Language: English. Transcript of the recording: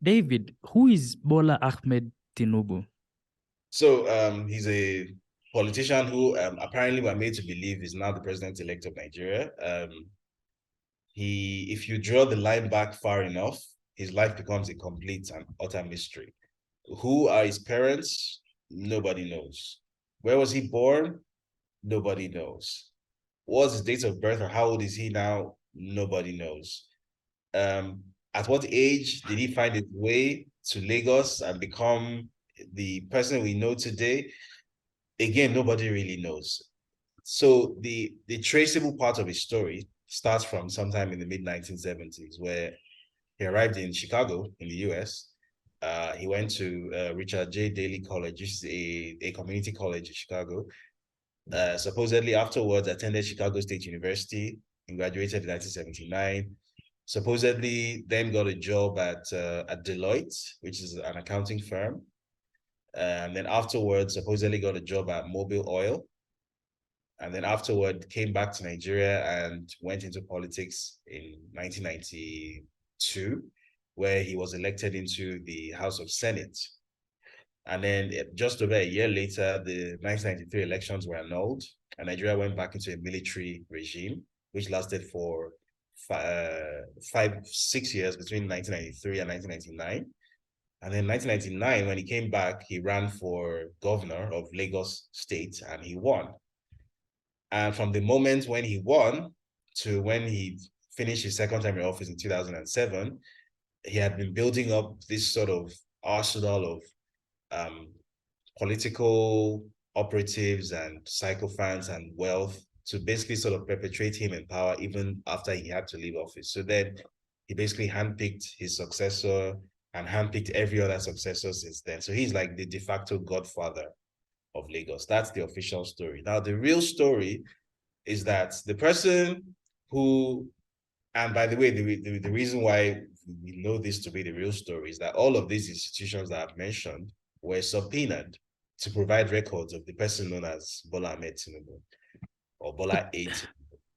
David, who is Bola Ahmed Tinubu? So he's a politician who apparently we're made to believe is now the president-elect of Nigeria. If you draw the line back far enough, his life becomes a complete and utter mystery. Who are his parents? Nobody knows. Where was he born? Nobody knows. What's his date of birth or how old is he now? Nobody knows. At what age did he find his way to Lagos and become the person we know today? Again, nobody really knows. So the traceable part of his story starts from sometime in the mid 1970s, where he arrived in Chicago in the US. He went to Richard J. Daley College, which is a community college in Chicago. Supposedly afterwards attended Chicago State University and graduated in 1979. Supposedly then got a job at Deloitte, which is an accounting firm. And then afterwards supposedly got a job at Mobil Oil. And then afterward came back to Nigeria and went into politics in 1992, where he was elected into the House of Senate. And then just over a year later, the 1993 elections were annulled, and Nigeria went back into a military regime, which lasted for 6 years between 1993 and 1999. And then 1999, when he came back, he ran for governor of Lagos State and he won. And from the moment when he won to when he finished his second term in office in 2007, he had been building up this sort of arsenal of um, political operatives and sycophants and wealth to basically sort of perpetuate him in power even after he had to leave office. So then he basically handpicked his successor and handpicked every other successor since then. So he's like the de facto godfather of Lagos. That's the official story. Now, the real story is that the person who, and by the way, the reason why we know this to be the real story is that all of these institutions that I've mentioned were subpoenaed to provide records of the person known as Bola Ahmed Tinubu or Bola A.